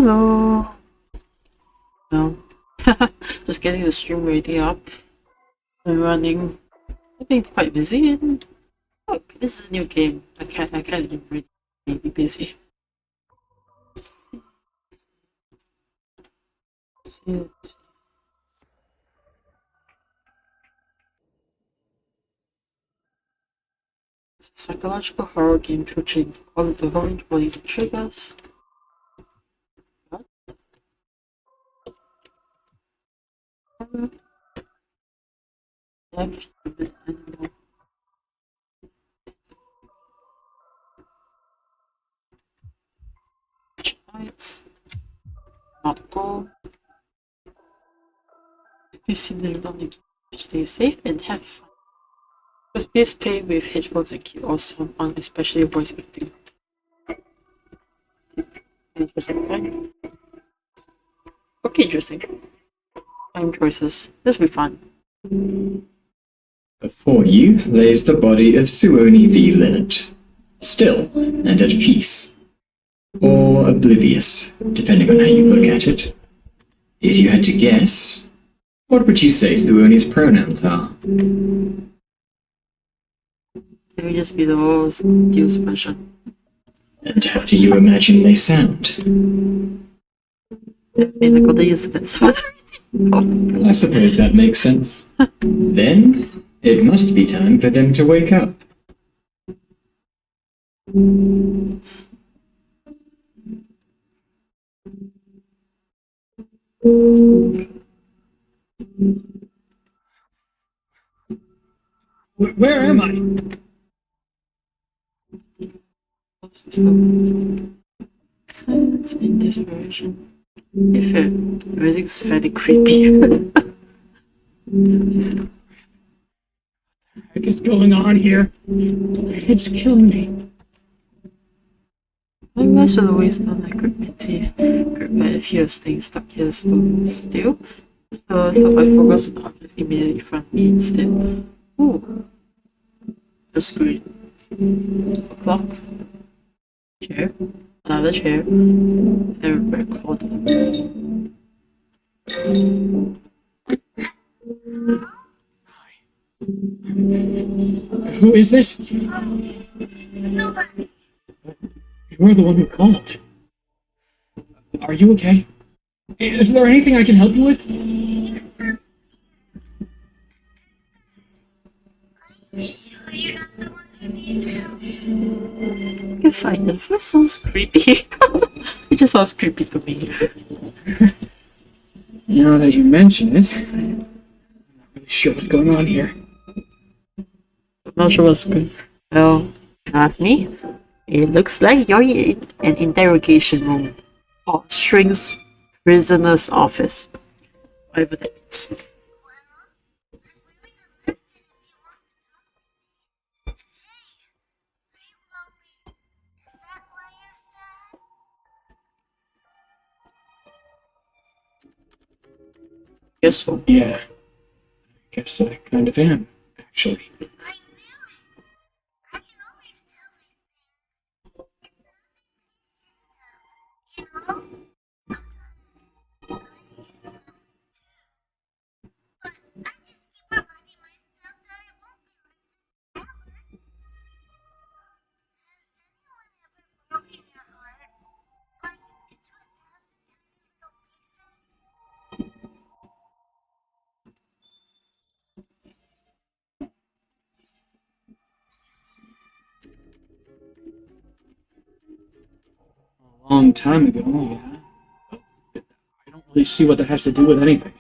Hello. No. Just getting the stream ready up. I'm running. I've been quite busy and look, this is a new game. I can't be really busy. See it. It's a psychological horror game featuring all of the horror bodies and triggers. What? Death, human, animal. Lights. Not go. Please see the only stay safe and have fun. But please play with headphones and keep all sound on, especially voice acting. Interesting time. Okay, interesting. Time choices. This will be fun. Before you lays the body of Suoni V. Linnet, still and at peace. Or oblivious, depending on how you look at it. If you had to guess, what would you say Suoni's pronouns are? Let me just be the most Deus version. And how do you imagine they sound? I mean, I gotta use this one. I suppose that makes sense. Then, it must be time for them to wake up. Where am I? Silence and desperation. If the music's fairly creepy. What the heck is going on here? It's killing me. I was always done like grip my teeth, grip by a few things stuck here still. So I focus on objects immediately in front of me instead. Ooh. A screen. A clock. Chair. Another chair. And a recorder. Who is this? Nobody. You're the one who called. Are you okay? Is there anything I can help you with? You're not the one who needs help. You find it first sounds creepy. It just sounds creepy to me. Now that you mention it, I'm not really sure what's going on here. I'm not sure what's good. Well, ask me. It looks like you're in an interrogation room. Or shrink's prisoner's office. Whatever that means. Guess so. Yeah, I guess I kind of am, actually. A long time ago, yeah. But I don't really see what that has to do with anything.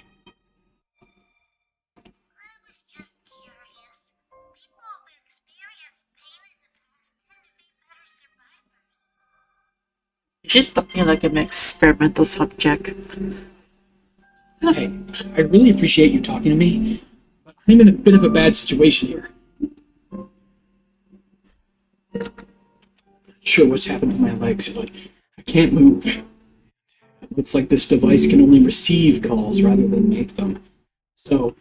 Is she talking like an experimental subject? Hey, I really appreciate you talking to me, but I'm in a bit of a bad situation here. Not sure what's happened to my legs, but I can't move. It looks like this device can only receive calls rather than make them. So,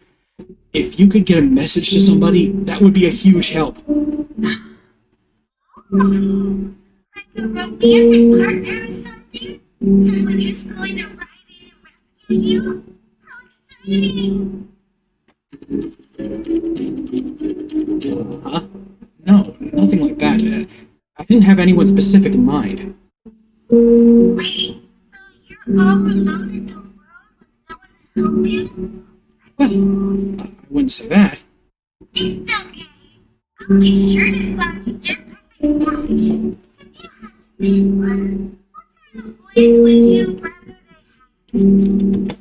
if you could get a message to somebody, that would be a huge help. Like a romantic partner or something? Someone who going to ride in and rescue you? How exciting! Huh? No, nothing like that. I didn't have anyone specific in mind. Wait, so you're all alone in the world with no one to help you? Well, I wouldn't say that. It's okay. I'll be sure to find your perfect match. If you had to pick one, what kind of voice would you rather they have?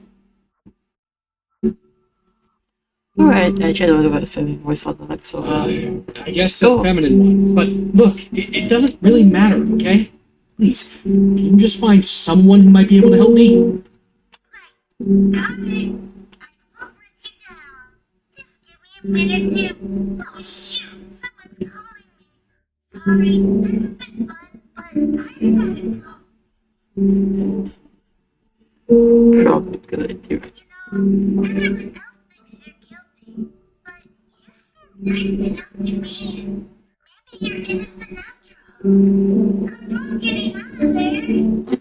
Alright, I actually don't know what the feminine voice sounded like, so I guess Go. a feminine one. But look, it doesn't really matter, okay? Please, can you just find someone who might be able to help me? Got it. I won't let you down. Just give me a minute to... Oh shoot, someone's calling me. Sorry, this has been fun, but I gotta go. probably a good idea. Everyone else thinks you're guilty, but you seem nice enough to me. Maybe you're innocent after all. Good luck getting out of there.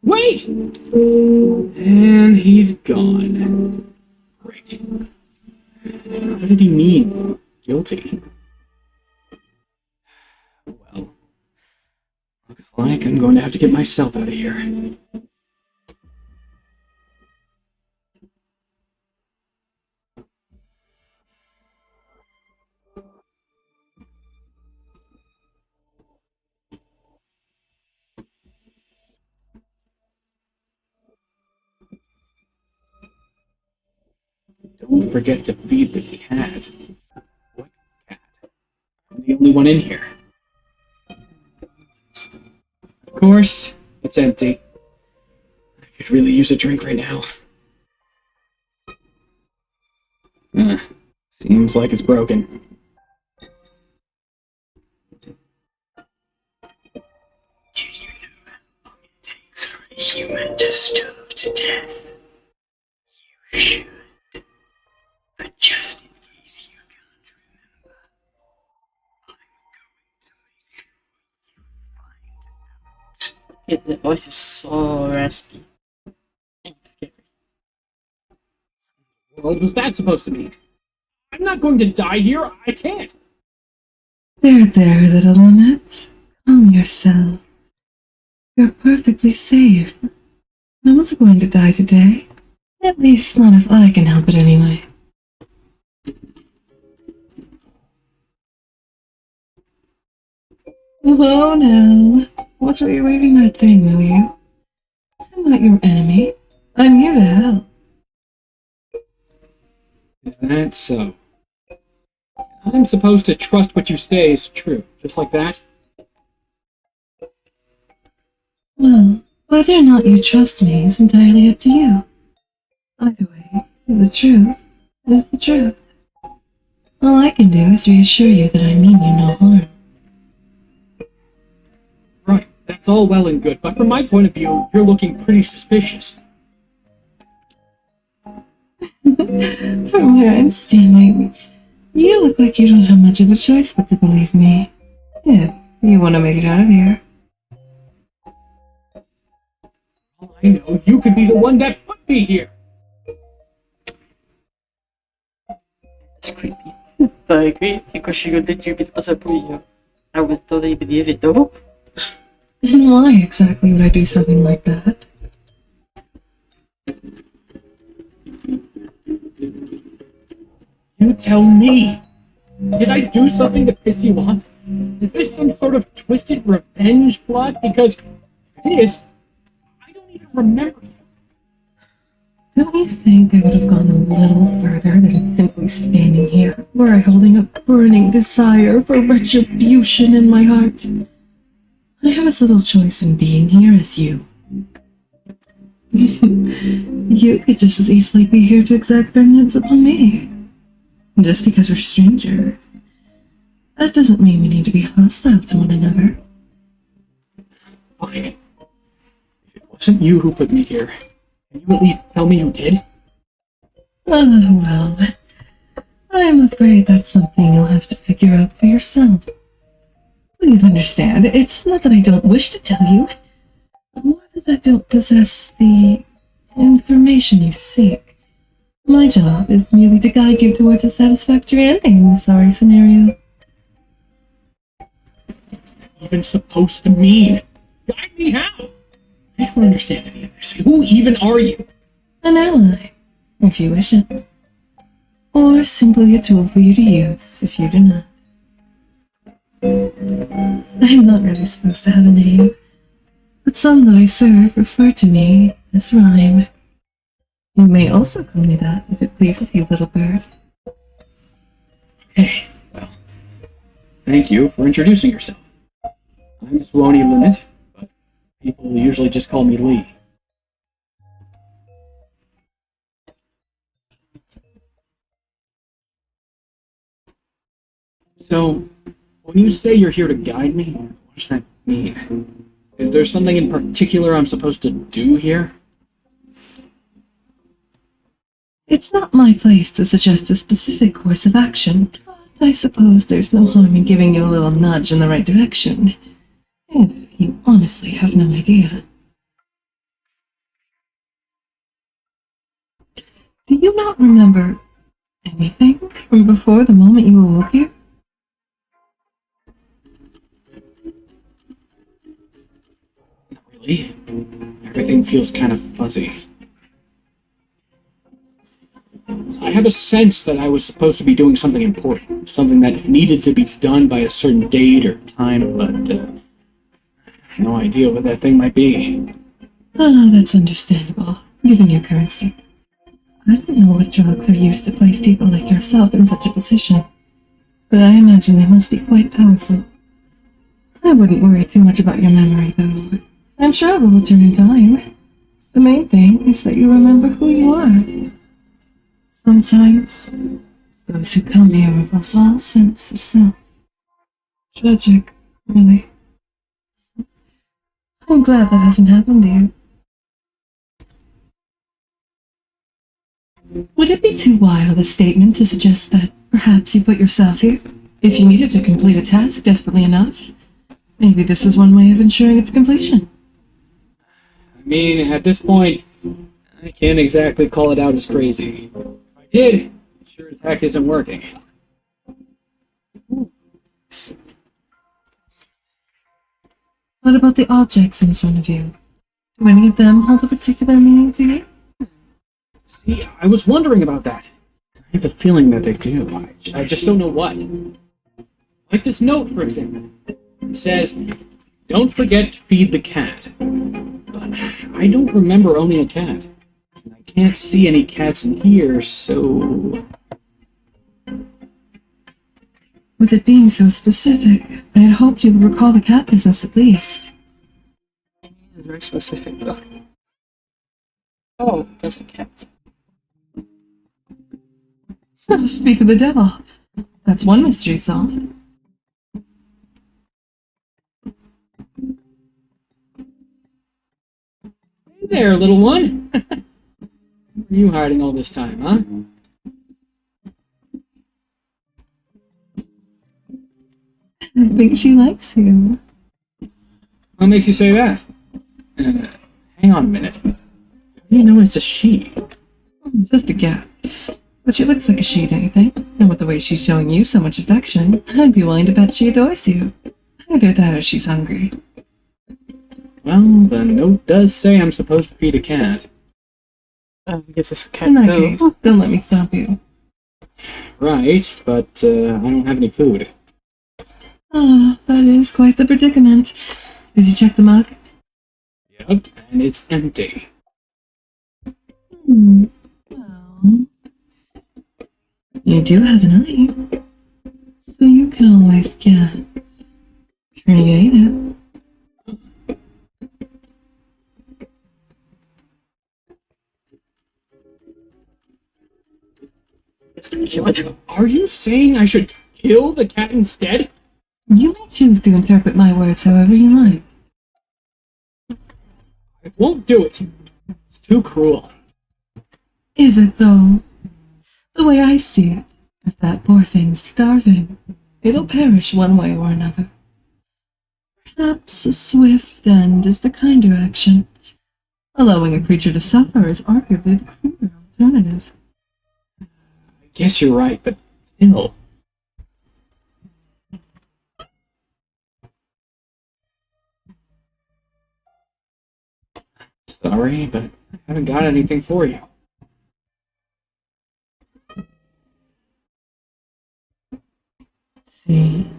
Wait! And he's gone. Great. What did he mean? Guilty? Well, looks like I'm going to have to get myself out of here. Don't forget to feed the cat. What cat? I'm the only one in here. Of course, it's empty. I could really use a drink right now. Seems like it's broken. Do you know how long it takes for a human to starve to death? You should. But just in case you can't remember, I'm going to make sure you find out. Yeah, the voice is so raspy and scary. What was that supposed to mean? I'm not going to die here. I can't. There, little Annette. Calm yourself. You're perfectly safe. No one's going to die today. At least not if I can help it anyway. Hello now. Watch where you're waving that thing, will you? I'm not your enemy. I'm here to help. Is that so? I'm supposed to trust what you say is true, just like that? Well, whether or not you trust me is entirely up to you. Either way, the truth is the truth. All I can do is reassure you that I mean you no harm. Right, that's all well and good, but from my point of view, you're looking pretty suspicious. From where I'm standing, you look like you don't have much of a choice but to believe me. If you want to make it out of here. All I know, you could be the one that put me here. It's creepy. But I agree, because she did you be the person putting you. I would totally believe it though. And why exactly would I do something like that? You tell me. Did I do something to piss you off? Is this some sort of twisted revenge plot? Because if it is, I don't even remember you. Don't you think I would have gone a little further than simply standing here, were I holding a burning desire for retribution in my heart? I have as little choice in being here as you. You could just as easily be here to exact vengeance upon me. Just because we're strangers. That doesn't mean we need to be hostile to one another. Fine. If it wasn't you who put me here, can you at least tell me who did? Oh, well. I'm afraid that's something you'll have to figure out for yourself. Please understand, it's not that I don't wish to tell you. More than but I don't possess the information you seek. My job is merely to guide you towards a satisfactory ending in this sorry scenario. Even supposed to mean? Guide me how? I don't understand any of this. Who even are you? An ally, if you wish it. Or simply a tool for you to use, if you do not. I'm not really supposed to have a name, but some that I serve refer to me as Rhyme. You may also call me that, if it pleases you, little bird. Okay, well, thank you for introducing yourself. I'm Swoney Linnet, but people usually just call me Lee. So, when you say you're here to guide me, what does that mean? Is there something in particular I'm supposed to do here? It's not my place to suggest a specific course of action, but I suppose there's no harm in giving you a little nudge in the right direction, if you honestly have no idea. Do you not remember anything from before the moment you awoke here? Not really. Everything feels kind of fuzzy. I have a sense that I was supposed to be doing something important, something that needed to be done by a certain date or time, but I have no idea what that thing might be. Ah, that's understandable, given your current state. I don't know what drugs are used to place people like yourself in such a position, but I imagine they must be quite powerful. I wouldn't worry too much about your memory, though. I'm sure it will return in time. The main thing is that you remember who you are. Sometimes, those who come here have lost all sense of self. Tragic, really. I'm glad that hasn't happened to you. Would it be too wild a statement to suggest that perhaps you put yourself here if you needed to complete a task desperately enough? Maybe this is one way of ensuring its completion. I mean, at this point, I can't exactly call it out as crazy. If I did, it sure as heck isn't working. What about the objects in front of you? Do any of them hold a particular meaning to you? See, I was wondering about that. I have a feeling that they do. I just don't know what. Like this note, for example. It says, "Don't forget to feed the cat." But I don't remember owning a cat. And I can't see any cats in here, so... With it being so specific, I had hoped you would recall the cat business at least. It's very specific, though. Oh, That's a cat. Speak of the devil. That's one mystery solved. hey there, little one. Where are you hiding all this time, huh? I think she likes you. What makes you say that? Hang on a minute. How do you know it's a she? Just a guess. But she looks like a she, don't you think? And with the way she's showing you so much affection, I'd be willing to bet she adores you. Either that or she's hungry. Well, the note does say I'm supposed to feed a cat. I guess it's a cat, In that though. case, don't let me stop you. Right, but I don't have any food. Ah, that is quite the predicament. Did you check the mug? Yep, and it's empty. Well, you do have an eye, so you can always get creative. It's gonna kill it. Are you saying I should kill the cat instead? You may choose to interpret my words however you like. I won't do it. It's too cruel. Is it, though? The way I see it, if that poor thing's starving, it'll perish one way or another. Perhaps a swift end is the kinder action, Allowing a creature to suffer is arguably the crueler alternative. I guess you're right, but still. Sorry, but I haven't got anything for you. See,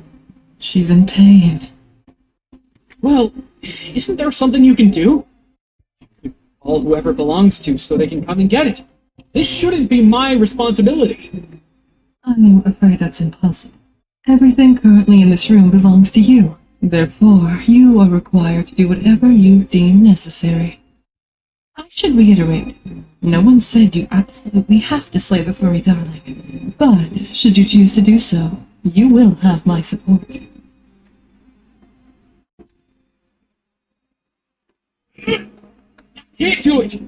she's in pain. Well, isn't there something you can do? You could call whoever it belongs to so they can come and get it. This shouldn't be my responsibility. I'm afraid that's impossible. Everything currently in this room belongs to you. Therefore, you are required to do whatever you deem necessary. I should reiterate, no one said you absolutely have to slay the furry darling. But, should you choose to do so, you will have my support. Can't do it!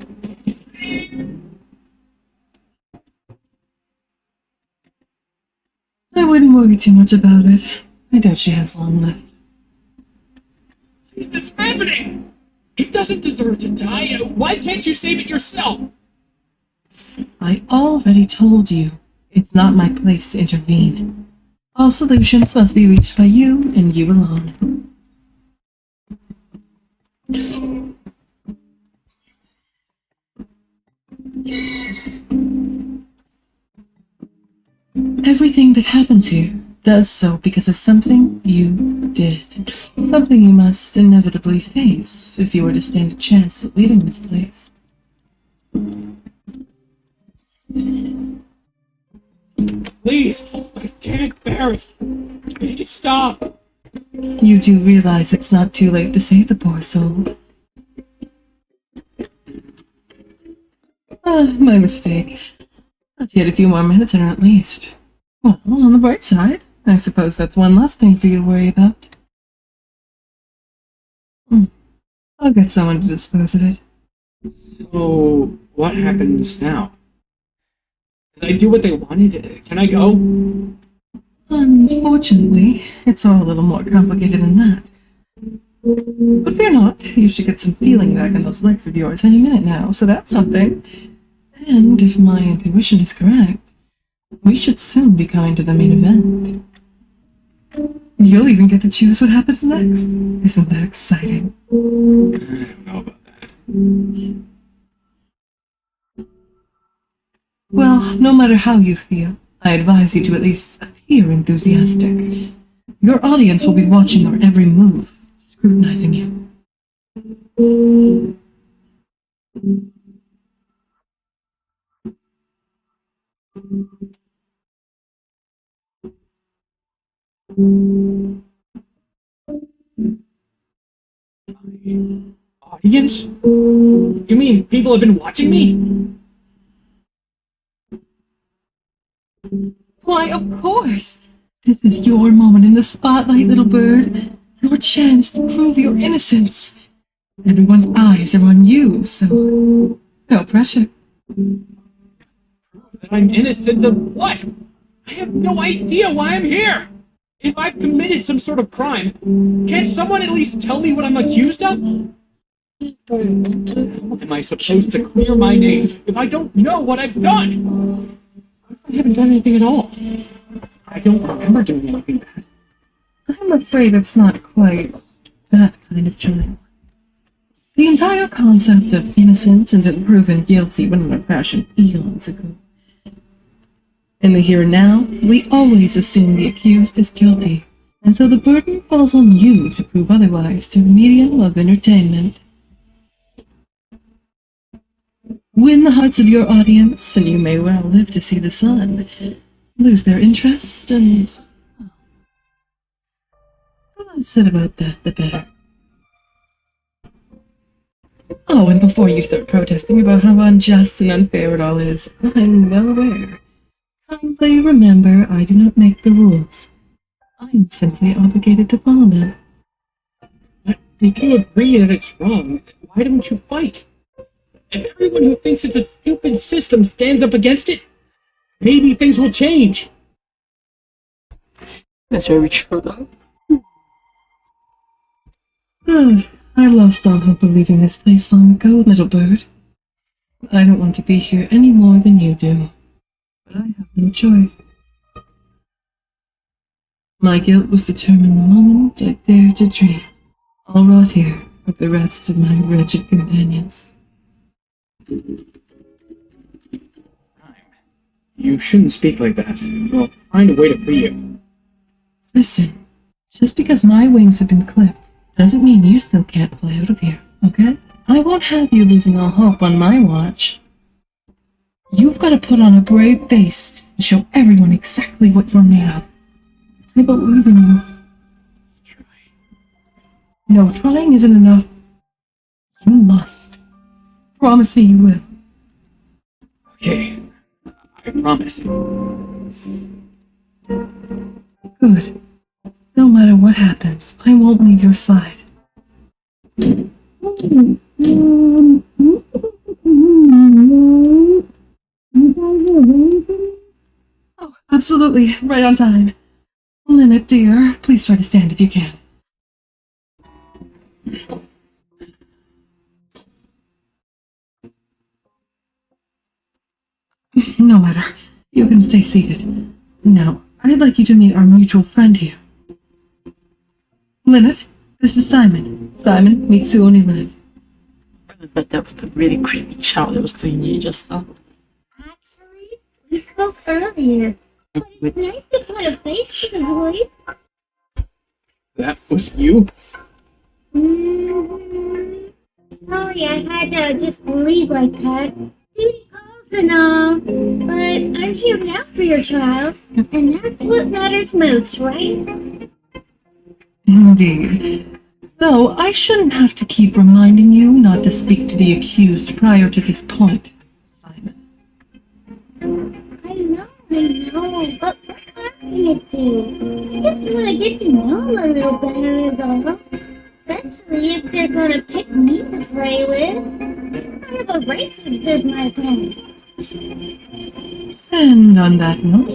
I wouldn't worry too much about it. I doubt she has long left. Is this happening? It doesn't deserve to die. Why can't you save it yourself? I already told you, it's not my place to intervene. All solutions must be reached by you and you alone. Everything that happens here does so because of something you did. Something you must inevitably face if you were to stand a chance at leaving this place. Please, I can't bear it. Make it stop. You do realize it's not too late to save the poor soul. My mistake. Thought you had a few more minutes in her at least. Well, on the bright side, I suppose that's one less thing for you to worry about. I'll get someone to dispose of it. So, what happens now? Did I do what they wanted? Can I go? Unfortunately, it's all a little more complicated than that. But fear not, you should get some feeling back in those legs of yours any minute now, so that's something. And if my intuition is correct, we should soon be coming to the main event. You'll even get to choose what happens next. Isn't that exciting? I don't know about that. Well, no matter how you feel, I advise you to at least appear enthusiastic. Your audience will be watching your every move, scrutinizing you. Audience? You mean people have been watching me? Why, of course! This is your moment in the spotlight, little bird. Your chance to prove your innocence. Everyone's eyes are on you, so no pressure. That I'm innocent of what? I have no idea why I'm here. If I've committed some sort of crime, can't someone at least tell me what I'm accused of? How am I supposed to clear my name if I don't know what I've done? I haven't done anything at all. I don't remember doing anything bad. I'm afraid it's not quite that kind of trial. The entire concept of innocent until proven guilty went out of fashion eons ago. In the here and now, we always assume the accused is guilty, and so the burden falls on you to prove otherwise through the medium of entertainment. Win the hearts of your audience, and you may well live to see the sun. Lose their interest, and the less said about that, the better. Oh, and before you start protesting about how unjust and unfair it all is, I'm well aware. Kindly remember, I do not make the rules. I am simply obligated to follow them. But if you agree that it's wrong, why don't you fight? If everyone who thinks it's a stupid system stands up against it, maybe things will change. That's very true, though. I lost all hope of leaving this place long ago, little bird. I don't want to be here any more than you do. But I have no choice. My guilt was determined the moment I dared to dream. I'll rot here with the rest of my wretched companions. You shouldn't speak like that. We'll find a way to free you. Listen, just because my wings have been clipped doesn't mean you still can't fly out of here, okay? I won't have you losing all hope on my watch. You've got to put on a brave face and show everyone exactly what you're made of. I believe in you. Try. No, trying isn't enough. You must. Promise me you will. Okay. I promise. Good. No matter what happens, I won't leave your side. Oh, absolutely. Right on time. Lynette, dear, please try to stand if you can. No matter. You can stay seated. Now, I'd like you to meet our mutual friend here. Lynette, this is Simon. Simon, meet Suoni Lynette. But that was the really creepy child that was doing you just now. Actually, we spoke earlier. But it's nice to put a face to the voice. That was you? Sorry, I had to just leave like that. Duty calls and all. But I'm here now for your child. And that's what matters most, right? Indeed. Though I shouldn't have to keep reminding you not to speak to the accused prior to this point, Simon. I know. But what can it do? Just want to get to know them a little better is all. Especially if they're gonna pick me to play with. I have a right to observe my parents. And on that note,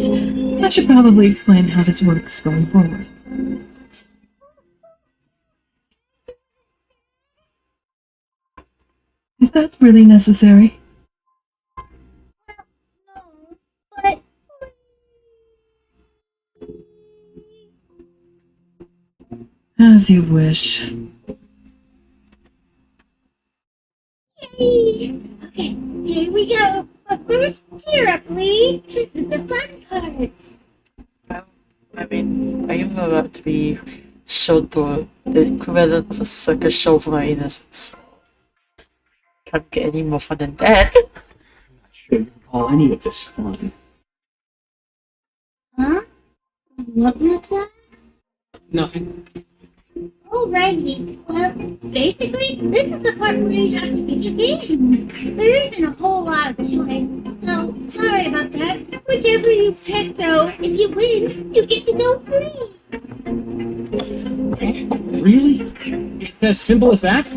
I should probably explain how this works going forward. Is that really necessary? No, but As you wish. yay! Okay, here we go. But first, cheer up, Lee. This is the fun part. I mean, I am about to be showed to the equivalent of a circus show for my innocence. Can't get any more fun than that. I'm not sure you can call any of this fun. Huh? What was that? Nothing. Alrighty. Well, basically, this is the part where you have to pick a game. There isn't a whole lot of choice. So, sorry about that. Whichever you pick, though, if you win, you get to go free. Really? It's as simple as that?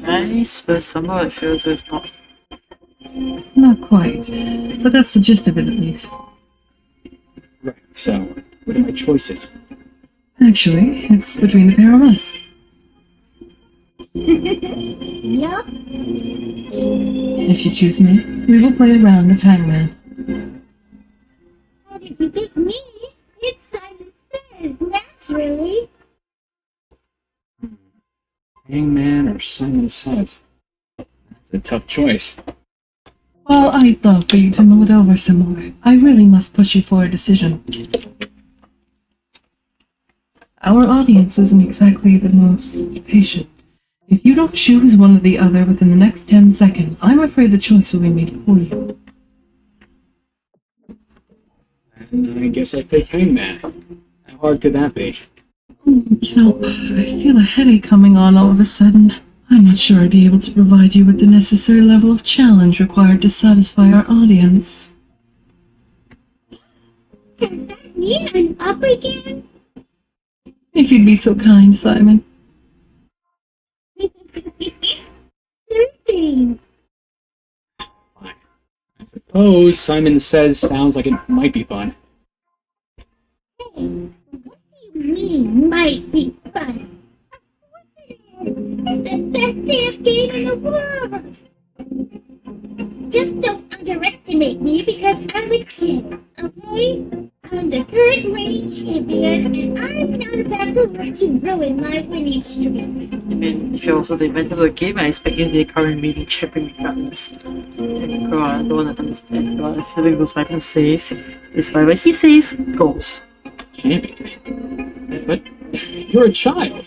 Nice, but somehow it feels it's not. Not quite, but that's the gist of it at least. Right, so, what are my choices? Actually, it's between the pair of us. Yup. If you choose me, we will play a round of hangman. And if you pick me, it's Simon Says, naturally. Hangman or Simon Says? That's a tough choice. Well, I'd love for you to mull it over some more. I really must push you for a decision. Our audience isn't exactly the most patient. If you don't choose one or the other within the next 10 seconds, I'm afraid the choice will be made for you. And I guess I pick Hangman. How hard could that be? You know, I feel a headache coming on all of a sudden. I'm not sure I'd be able to provide you with the necessary level of challenge required to satisfy our audience. Does that mean I'm up again? If you'd be so kind, Simon. 13. Fine. I suppose Simon Says sounds like it might be fun. Hey, what do you mean might be fun? Of course it is. damn game in the world. Just don't underestimate me because I'm a kid, okay? I'm the current reigning champion, and I'm not about to let you ruin my winning streak. I mean, if you're also the inventor of the game, I expect you to be the current meeting champion regardless. And God, I don't want to understand. God, I feel like those Simon says is whatever he says goes. Champion. But you're a child.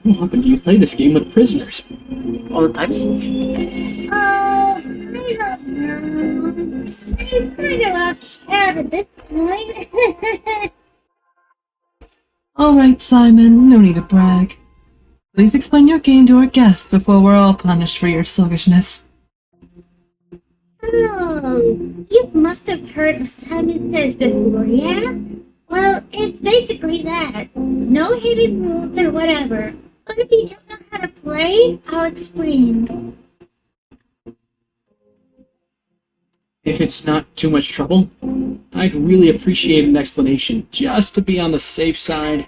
How often do you play this game with prisoners? All the time. Oh, I don't know. I've kind of lost track at this point. All right, Simon, no need to brag. Please explain your game to our guests before we're all punished for your sluggishness. Oh, you must have heard of Simon Says before, yeah? Well, it's basically that. No hidden rules or whatever. But if you don't know how to play, I'll explain. If it's not too much trouble, I'd really appreciate an explanation just to be on the safe side.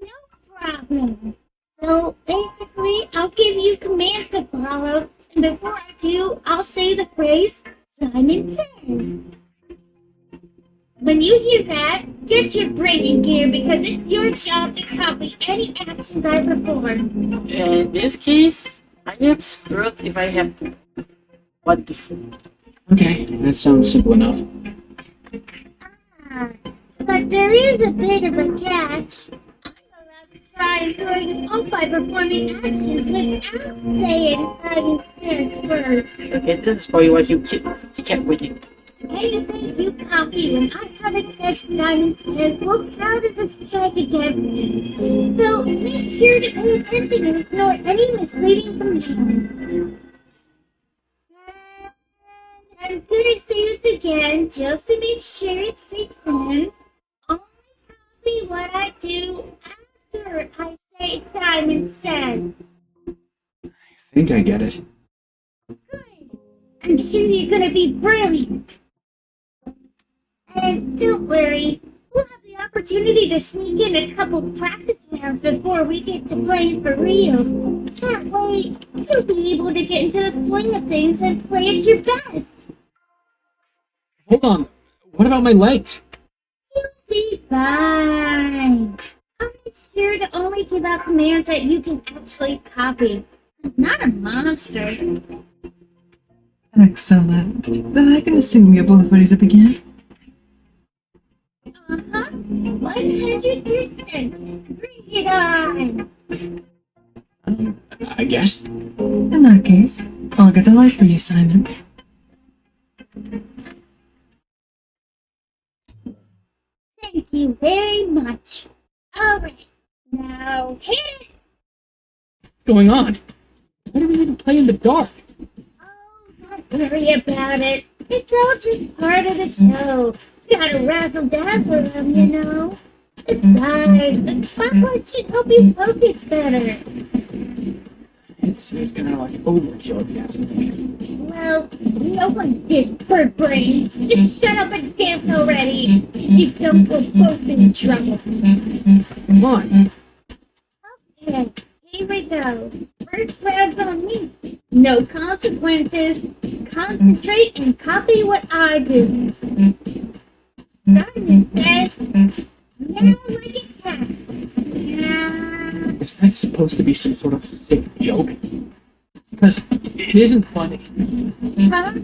No problem. So, basically, I'll give you commands to follow, and before I do, I'll say the phrase, Simon Says. When you hear that, get your brain in gear because it's your job to copy any actions I perform. In this case, I am screwed if I have to. Wonderful. Okay, that sounds simple enough. Ah, but there is a bit of a catch. I'm allowed to try and throw you off by performing actions without saying Simon Says first. Okay, this is probably why he kept winning. Anything you copy when I haven't said Simon Says will count as a strike against you. So make sure to pay attention and ignore any misleading commands. And I'm gonna say this again just to make sure it sinks in. Only copy what I do after I say Simon Says. I think I get it. Good. I'm sure you're gonna be brilliant. And don't worry, we'll have the opportunity to sneak in a couple practice rounds before we get to playing for real. That way, you'll be able to get into the swing of things and play at your best. Hold on. What about my legs? You'll be fine. I'll make sure to only give out commands that you can actually copy. I'm not a monster. Excellent. Then I can assume you're both ready to begin. 100%. Bring it on. I guess. In that case, I'll get the light for you, Simon. Thank you very much. Alright, now hit it! What's going on? Why do we even play in the dark? Oh, don't worry about it. It's all just part of the show. Gotta razzle dazzle them, you know. Besides, the spotlight should help you focus better. It's kind of like overkill, if you ask me. Well, no one did, bird brain. Just shut up and dance already. You don't go both in trouble. Come on. Okay, here we go. First round's on me. No consequences. Concentrate and copy what I do. Simon says, meow like a cat. Meow. Is that supposed to be some sort of sick joke? Because it isn't funny. Huh? I have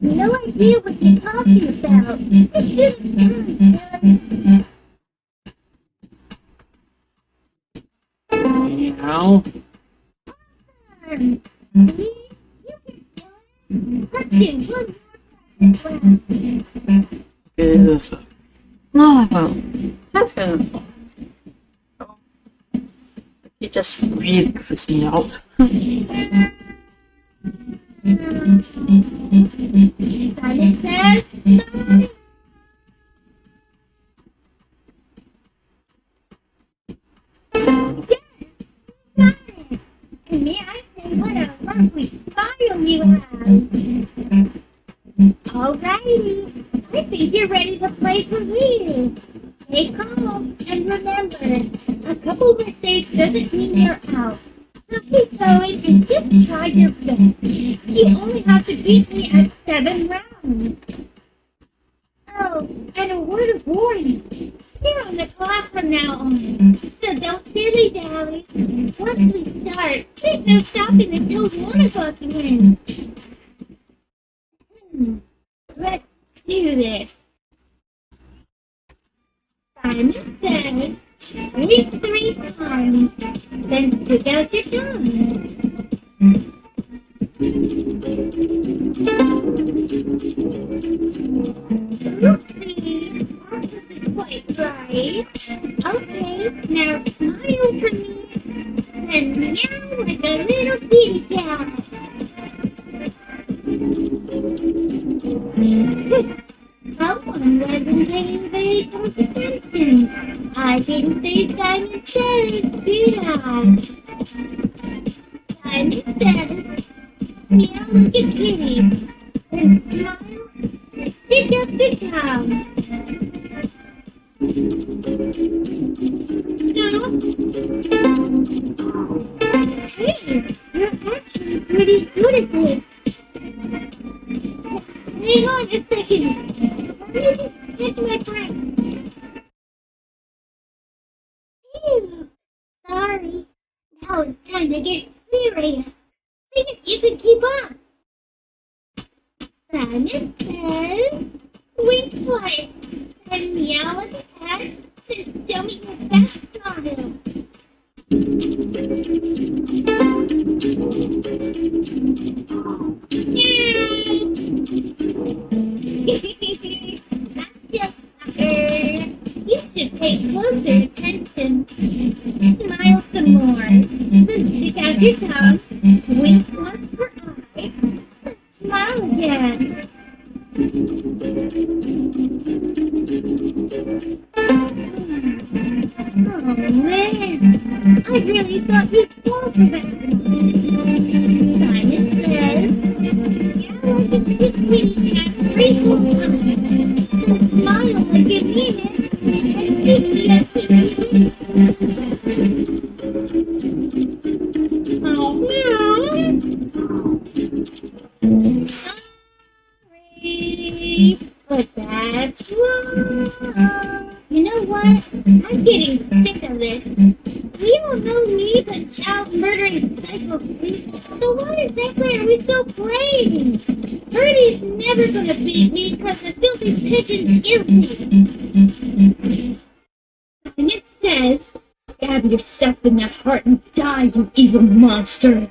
no idea what you're talking about. Just do it Meow. See? You can do it. Let's do one more round. Is well, that's kind of fun. It just really freaks me out. Simon says, bye. Yes, got it. And may I say what a lovely smile you have. Alrighty, I think you're ready to play for real. Stay calm and remember, a couple mistakes doesn't mean you're out. So keep going and just try your best. You only have to beat me at 7 rounds. Oh, and a word of warning. You're on the clock from now on, so don't dilly-dally. Once we start, there's no stopping until one of us wins. Let's do this. Simon says, wink 3 times, then stick out your tongue. Oopsie, that wasn't quite right. Okay, now smile for me, and meow like a little kitty cat. Someone wasn't paying very close attention. I didn't say Simon Says, did I? Simon says, meow like a kitty, then smile and stick up your tongue. Hey, you're actually pretty good at this. Hang on a second. Let me just catch my breath. Phew. Sorry. Now it's time to get serious. See if you can keep up. Simon says, wink twice, and meow like a cat, then show me your best smile. Gotcha, sucker. You should pay closer attention. Smile some more. Then stick out your tongue. Wink once per eye. Then smile again. Oh man, I really thought you'd fall for that. Simon says, yeah, like a cute kitty cat 3 whole times. Then smile like you mean it, and keep me a kitty. Oh no. Sorry, but that's wrong. You know what? I'm getting sick of this. We all know he's a child-murdering psycho freak, so why exactly are we still playing? Birdie's never gonna beat me because the filthy pigeon's guilty. And it says, stab yourself in the heart and die, you evil monster.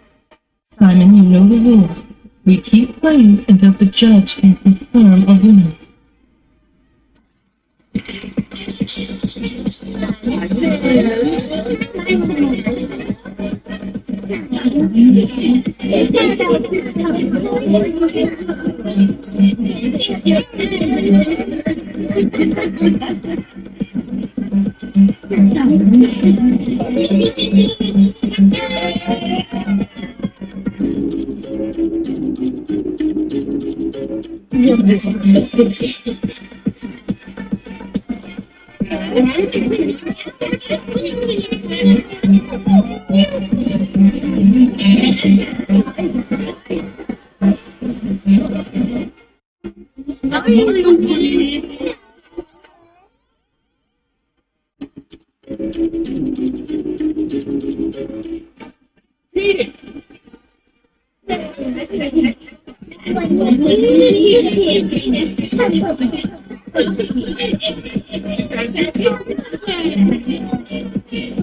Simon, you know the rules. We keep playing until the judge can confirm a winner.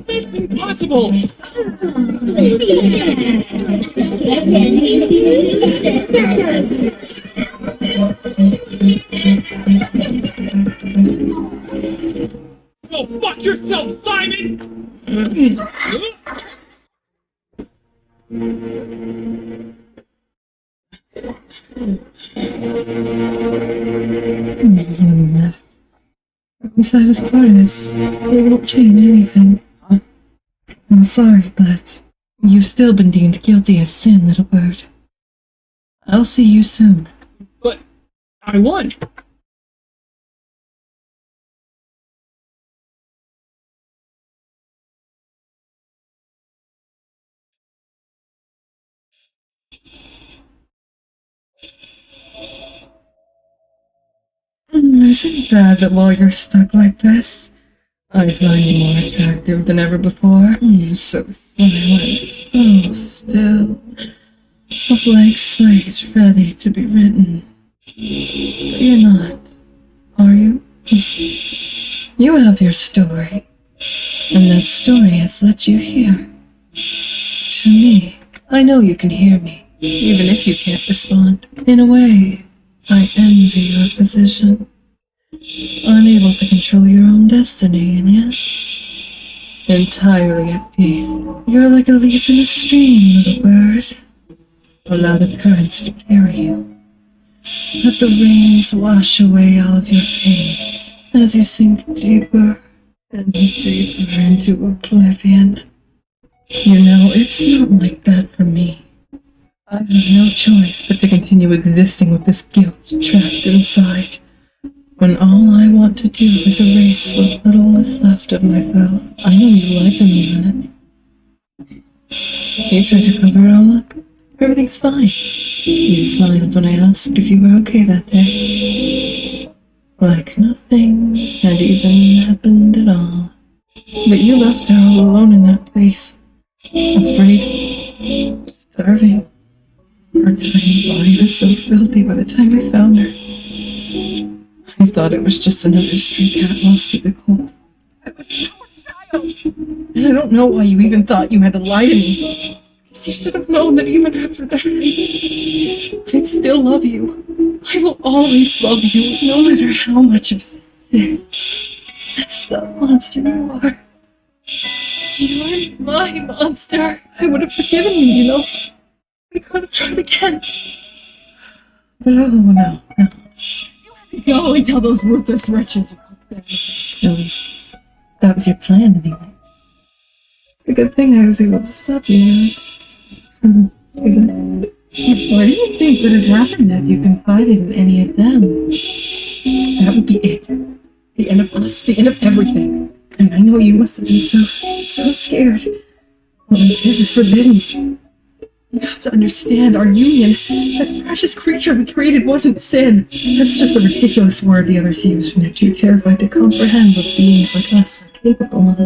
It's impossible! Go fuck yourself, Simon! You mess. The saddest part is, it won't change anything. I'm sorry, but you've still been deemed guilty as sin, little bird. I'll see you soon. But I won! Is it bad that while you're stuck like this, I find you more attractive than ever before? So silent, so still. A blank slate ready to be written. But you're not, are you? You have your story, and that story has led you here. To me, I know you can hear me, even if you can't respond. In a way, I envy your position. Unable to control your own destiny, and yet entirely at peace. You're like a leaf in a stream, little bird. Allow the currents to carry you. Let the rains wash away all of your pain as you sink deeper and deeper into oblivion. You know, it's not like that for me. I have no choice but to continue existing with this guilt trapped inside, when all I want to do is erase what little is left of myself. I know you lied to me on it. You tried to cover it all up. Everything's fine. You smiled when I asked if you were okay that day. Like nothing had even happened at all. But you left her all alone in that place. Afraid. Starving. Her tiny body was so filthy by the time I found her. I thought it was just another stray cat lost to the cold. I was our child! And I don't know why you even thought you had to lie to me. You should have known that even after that, I'd still love you. I will always love you, no matter how much of sin. That's the monster you are. You're my monster. I would have forgiven you, you know. We could have tried again. But oh, no. You had to go and tell those worthless wretches you cooked them. At least, that was your plan, anyway. It's a good thing I was able to stop you. Isn't it? What do you think would have happened if you confided in any of them? That would be it. The end of us, the end of everything. And I know you must have been so scared. What we did was forbidden. You have to understand, our union, that precious creature we created wasn't sin. That's just a ridiculous word the others use when they're too terrified to comprehend what beings like us are capable of.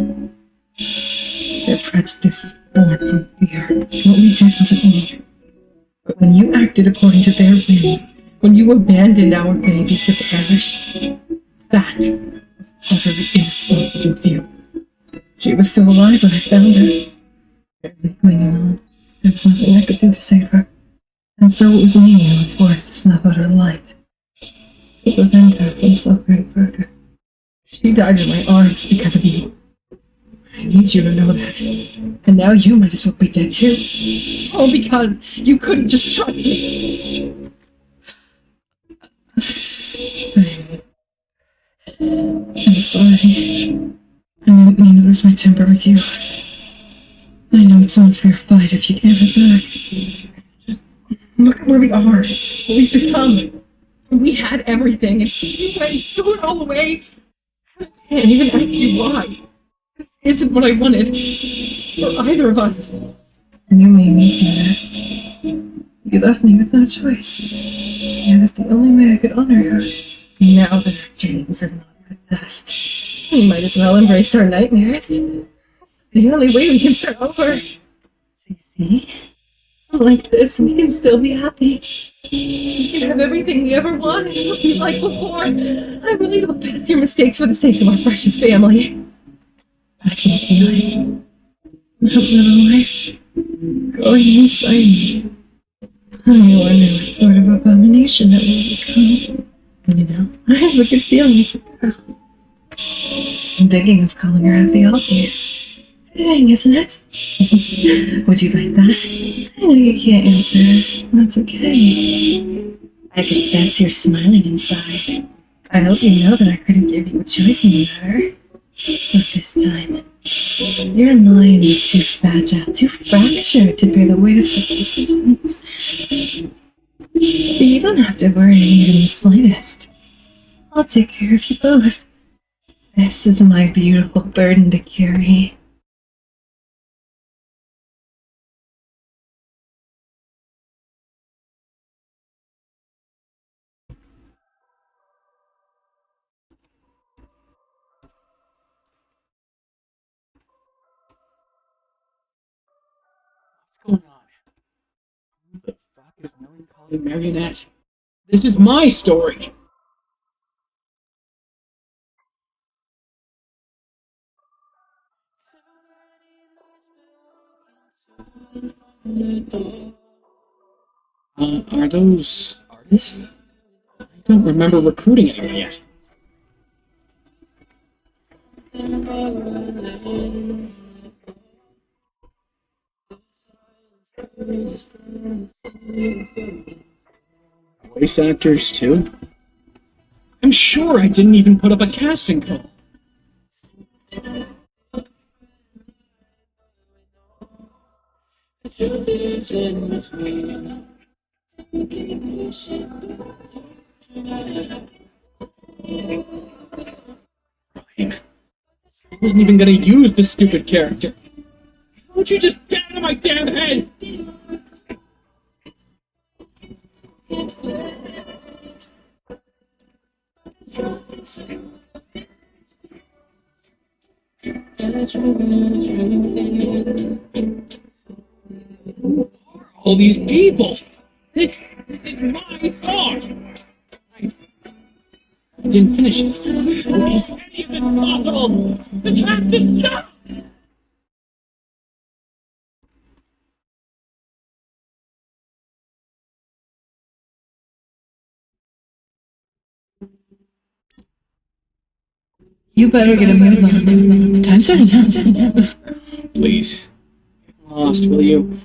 Their prejudice is born from fear. What we did wasn't wrong. But when you acted according to their whims, when you abandoned our baby to perish, that was utterly irresponsible of you. She was still alive when I found her. Barely clinging on. There was nothing I could do to save her. And so it was me who was forced to snuff out her light, to prevent her from suffering further. She died in my arms because of you. I need you to know that. And now you might as well be dead too. All because you couldn't just trust me. I'm sorry. I didn't mean to lose my temper with you. I know it's not a fair fight if you can't hit back. It's just, look at where we are. What we've become. We had everything, and you went and threw it all away. I can't even ask you why. This isn't what I wanted. For either of us. And you made me do this. You left me with no choice. It was the only way I could honor her. Now that our dreams are not at dust, we might as well embrace our nightmares. It's the only way we can start over. So you see? Like this, we can still be happy. We can have everything we ever wanted. It'll be like before. I'm willing to look past your mistakes for the sake of our precious family. I can feel it. That little life growing inside me. I wonder what sort of abomination it will become. You know, I have a good feeling it's a girl. I'm thinking of calling her Ephialtes. Fitting, isn't it? Would you like that? I know you can't answer. That's okay. I can sense you're smiling inside. I hope you know that I couldn't give you a choice in the matter. But this time, your mind is too fragile, too fractured to bear the weight of such decisions. But you don't have to worry even the slightest. I'll take care of you both. This is my beautiful burden to carry. going on? Who the fuck is Melancholy Marionette? This is my story! Are those artists? I don't remember recruiting anyone yet. Voice actors, too? I'm sure I didn't even put up a casting call. I wasn't even gonna use this stupid character. Won't you just get out of my damn head? All these people! This is my song! I didn't finish it. How is any of it possible? It has to stop! You better get a move on. Time's running out. Please, get lost, will you?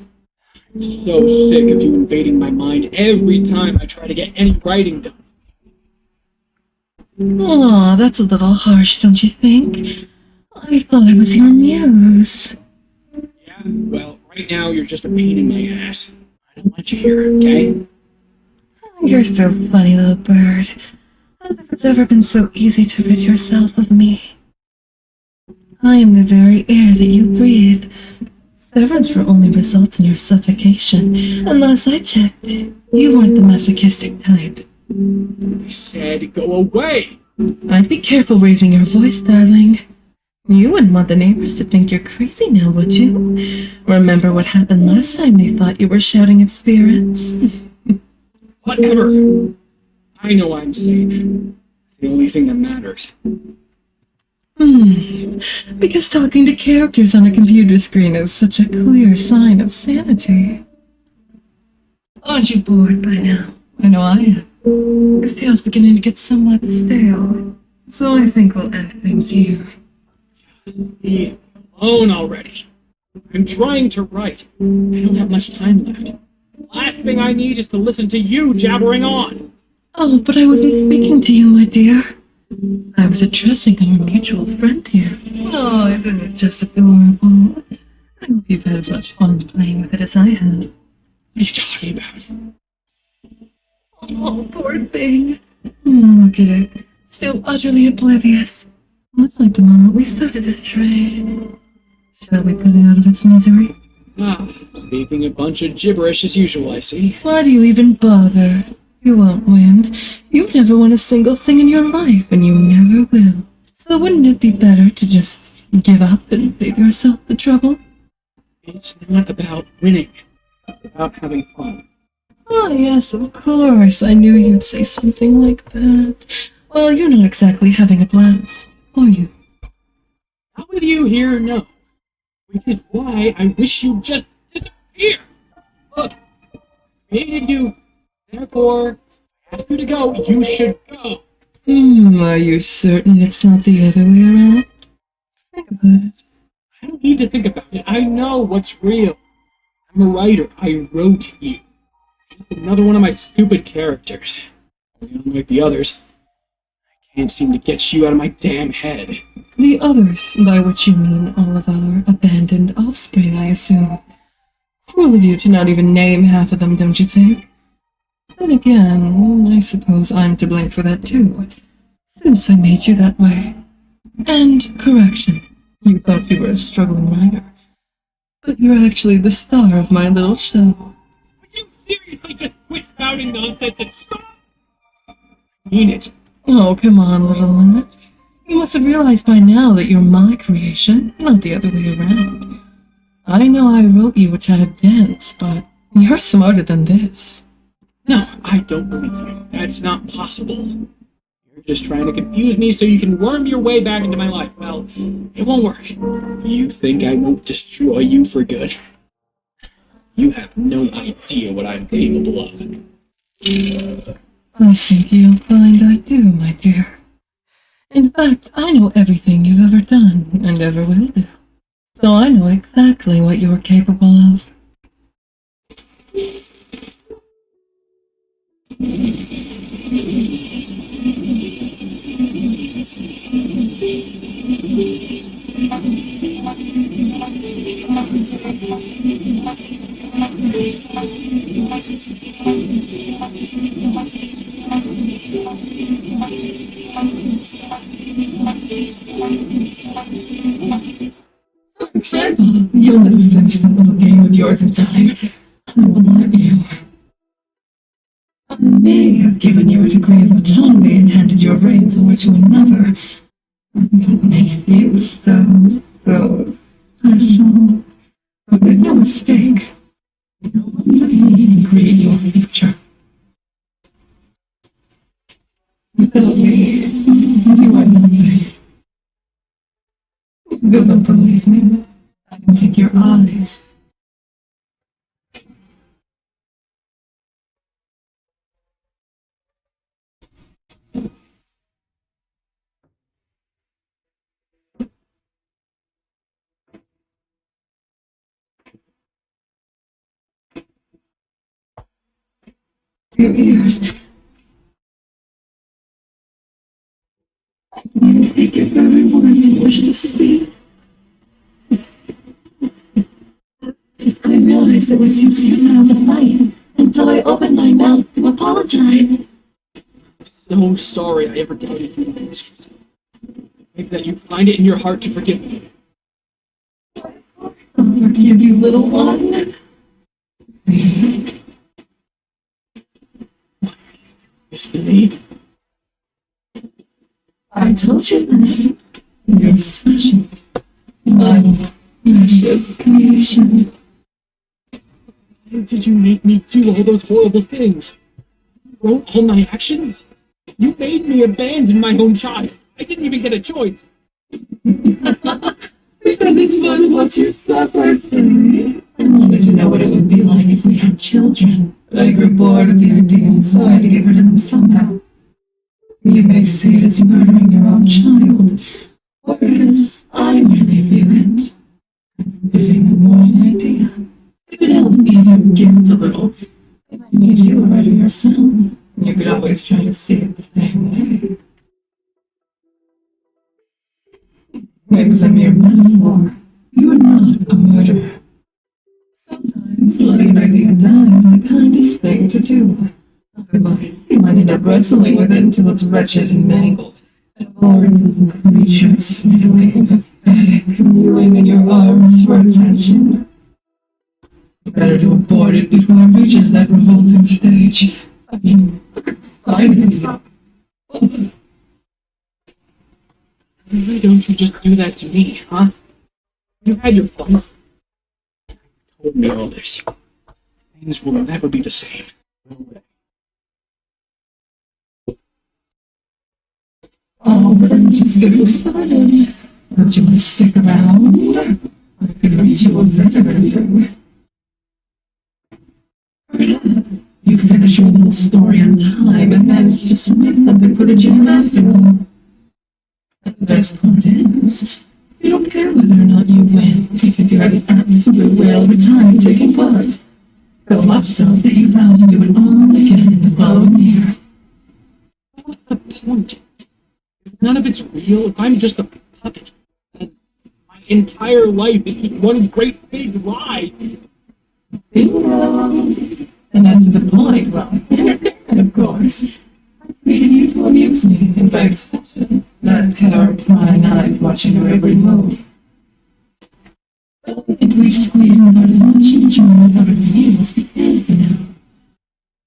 I'm so sick of you invading my mind every time I try to get any writing done. Aw, that's a little harsh, don't you think? I thought I was your muse. Yeah, well, right now you're just a pain in my ass. I don't want you here, okay? You're so funny, little bird. As if it's ever been so easy to rid yourself of me. I am the very air that you breathe. Severance will only result in your suffocation. And last I checked, you weren't the masochistic type. I said go away! I'd be careful raising your voice, darling. You wouldn't want the neighbors to think you're crazy now, would you? Remember what happened last time they thought you were shouting at spirits? Whatever. I know I'm sane. It's the only thing that matters. Because talking to characters on a computer screen is such a clear sign of sanity. Aren't you bored by now? I know I am. This tale's beginning to get somewhat stale. So I think we'll end things here. Leave me alone already. I'm trying to write. I don't have much time left. Last thing I need is to listen to you jabbering on. Oh, but I wasn't speaking to you, my dear. I was addressing our mutual friend here. Oh, isn't it just adorable? I hope you've had as much fun playing with it as I have. What are you talking about? Oh, poor thing. Look at it. Still utterly oblivious. Much like the moment we started this trade. Shall we put it out of its misery? Speaking a bunch of gibberish as usual, I see. Why do you even bother? You won't win. You've never won a single thing in your life, and you never will. So wouldn't it be better to just give up and save yourself the trouble? It's not about winning. It's about having fun. Oh, yes, of course. I knew you'd say something like that. Well, you're not exactly having a blast, are you? How would you here know? Which is why I wish you'd just disappear. Look, I created you. Therefore, I ask you to go. You should go. Are you certain it's not the other way around? Think about it. I don't need to think about it. I know what's real. I'm a writer. I wrote you. Just another one of my stupid characters. Unlike the others, I can't seem to get you out of my damn head. The others, by which you mean all of our abandoned offspring, I assume. Cruel of you to not even name half of them, don't you think? Then again, I suppose I'm to blame for that too, since I made you that way. And correction, you thought you were a struggling writer, but you're actually the star of my little show. Would you seriously just quit spouting nonsense and stop? I mean it. Oh, come on, little Linnet. You must have realized by now that you're my creation, not the other way around. I know I wrote you a chat of dance, but you're smarter than this. No, I don't believe you. That's not possible. You're just trying to confuse me so you can worm your way back into my life. Well, it won't work. You think I won't destroy you for good? You have no idea what I'm capable of. I think you'll find I do, my dear. In fact, I know everything you've ever done and ever will do. So I know exactly what you're capable of. For example, you'll never finish that little game of yours in time. I will not you. I may have given you a degree of autonomy and handed your reins over to another. That makes you so special. But make no mistake, no one but me can create your future. Without me, you are nothing. Still don't believe me? I can take your eyes. Your ears. I can even take your very words you wish to speak. I realized it was too futile to fight, and so I opened my mouth to apologize. So sorry I ever doubted you. Maybe that you find it in your heart to forgive me. I'll forgive you, little one. Destiny? I told you that. You're special. My precious creation. Why did you make me do all those horrible things? You wrote all my actions? You made me abandon my own child. I didn't even get a choice. Because it's fun to watch you suffer, silly. I wanted to know what it would be like if we had children. But I grew bored of the idea, so I had to get rid of them somehow. You may see it as murdering your own child, whereas I really view it as bidding a wrong idea. If it helps ease your guilt a little, if I made you a writer yourself, you could always try to see it the same way. It was a mere metaphor. You are not a murderer. Sometimes letting an idea die is the kindest thing to do. Otherwise, you might end up wrestling with it until it's wretched and mangled. An horrid little creature sniveling, pathetic, mewing in your arms for attention. Better to abort it before it reaches that revolting stage. I mean, look at the Simon up. Why don't you just do that to me, huh? You've had your fun. You told me all this. Things will never be the same. Oh, but I'm just getting started. Don't you want to stick around? I can read you a better. Perhaps you finish your little story on time and manage to submit something for the jam after all. And the best part is, you don't care whether or not you win, because you had an absolute whale of a time taking part. So much so that you vow to do it all again the following year. What's the point? If none of it's real, if I'm just a puppet, then my entire life is just one great big lie. Bingo! And as for the point, well, entertainment, of course. I created you to amuse me, and by extension, that pair of prying eyes watching your every move. I think we've squeezed about as much enjoyment out of you as we can for now.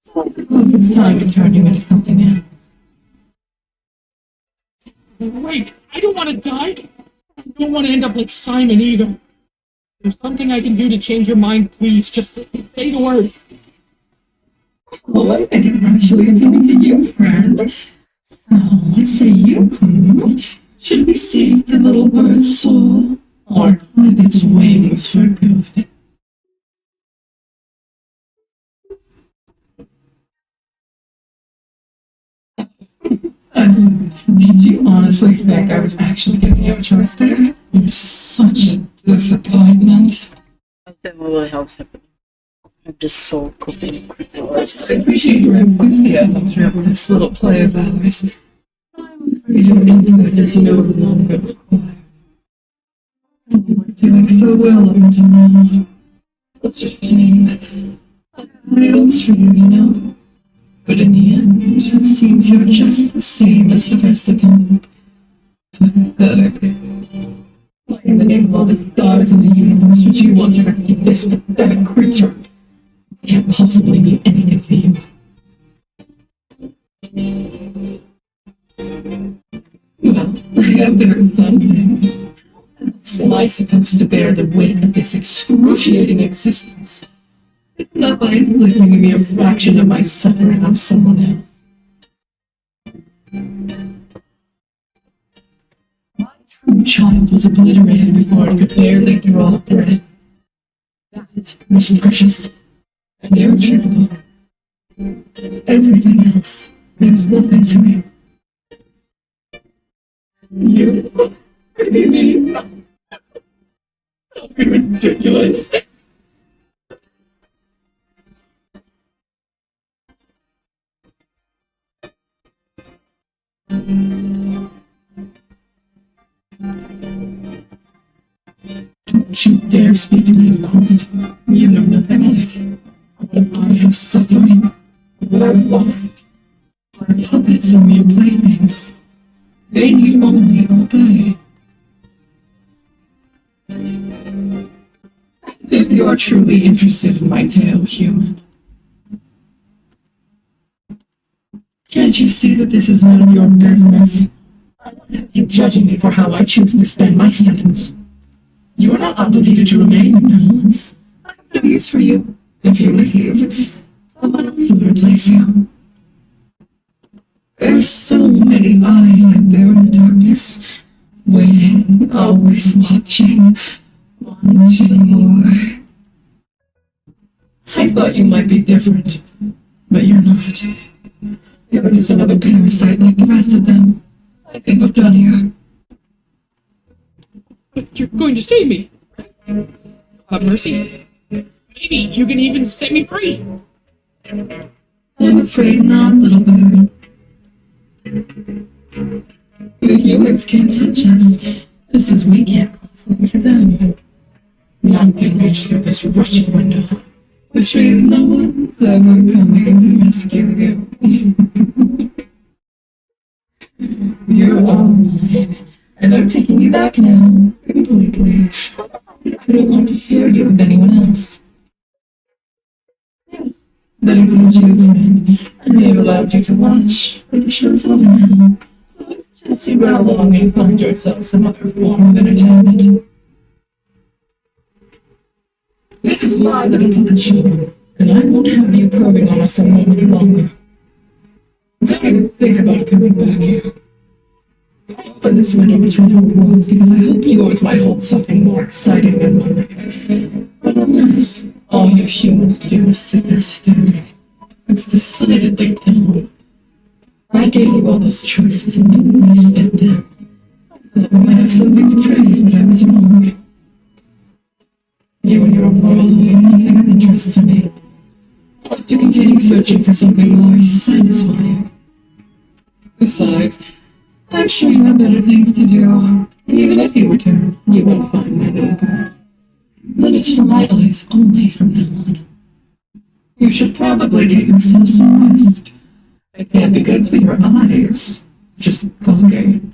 So I suppose it's time to turn you into something else. Wait, I don't want to die. I don't want to end up like Simon either. there's something I can do to change your mind, please. Just say the word. Well, I think it's actually appealing to you, friend. So, what say you? Should we save the little bird's soul, or clip its wings for good? Did you honestly think I was actually giving you a choice there? You're such a disappointment. Nothing really helps happening. I'm just so coping. I just appreciate your enthusiasm throughout this little play of ours. I'm afraid your input is no longer required. You were doing so well up until now. Such a shame. I had high hopes for you, you know. But in the end, it seems you're just the same as the rest of them. Pathetic. Why, in the name of all the stars in the universe, would you want to rescue this pathetic creature? It can't possibly mean anything to you. Well, I have done something. How else am I supposed to bear the weight of this excruciating existence? If not by inflicting a mere fraction of my suffering on someone else. My true child was obliterated before it could barely draw a breath. That was precious and irretrievable. Everything else means nothing to me. You? What do you mean? Don't be ridiculous. Don't you dare speak to me of court. You know nothing of it. What I have suffered, what I've lost, my puppets are mere playthings. They need only obey. As if you're truly interested in my tale, human. Can't you see that this is none of your business? I won't have you judging me for how I choose to spend my sentence. You are not obligated to remain, you know. I have no use for you. If you leave, someone else will replace you. There are so many eyes out there in the darkness, waiting, always watching, wanting more. I thought you might be different, but you're not. You're just another parasite like the rest of them. I think we're done here. But you're going to save me. Have mercy. Maybe you can even set me free. I'm afraid not, little bird. The humans can't touch us, just as we can't cross over to them. None can reach through this wretched window, which means no one's ever coming to rescue you. You're all mine, and I'm taking you back now, completely. I don't want to share you with anyone else. Yes, that includes you, friend. I may have allowed you to watch, but the show's over now. So I suggest you run along and find yourself some other form of entertainment. This is my little puppet show, and I won't have you probing on us a moment longer. Don't even think about coming back here. I opened this window between our worlds because I hoped yours might hold something more exciting than mine. But alas, all you humans do is sit there staring. It's decidedly dumb. I gave you all those choices and you only stepped in. I thought we might have something to trade, but I was wrong. You and your world hold nothing of interest to me. I'll have to continue searching for something more satisfying. Besides, I'm sure you have better things to do. Even if you return, you won't find my little bird. Then it's for my eyes only from now on. You should probably get yourself some rest. It can't be good for your eyes. Just gawking.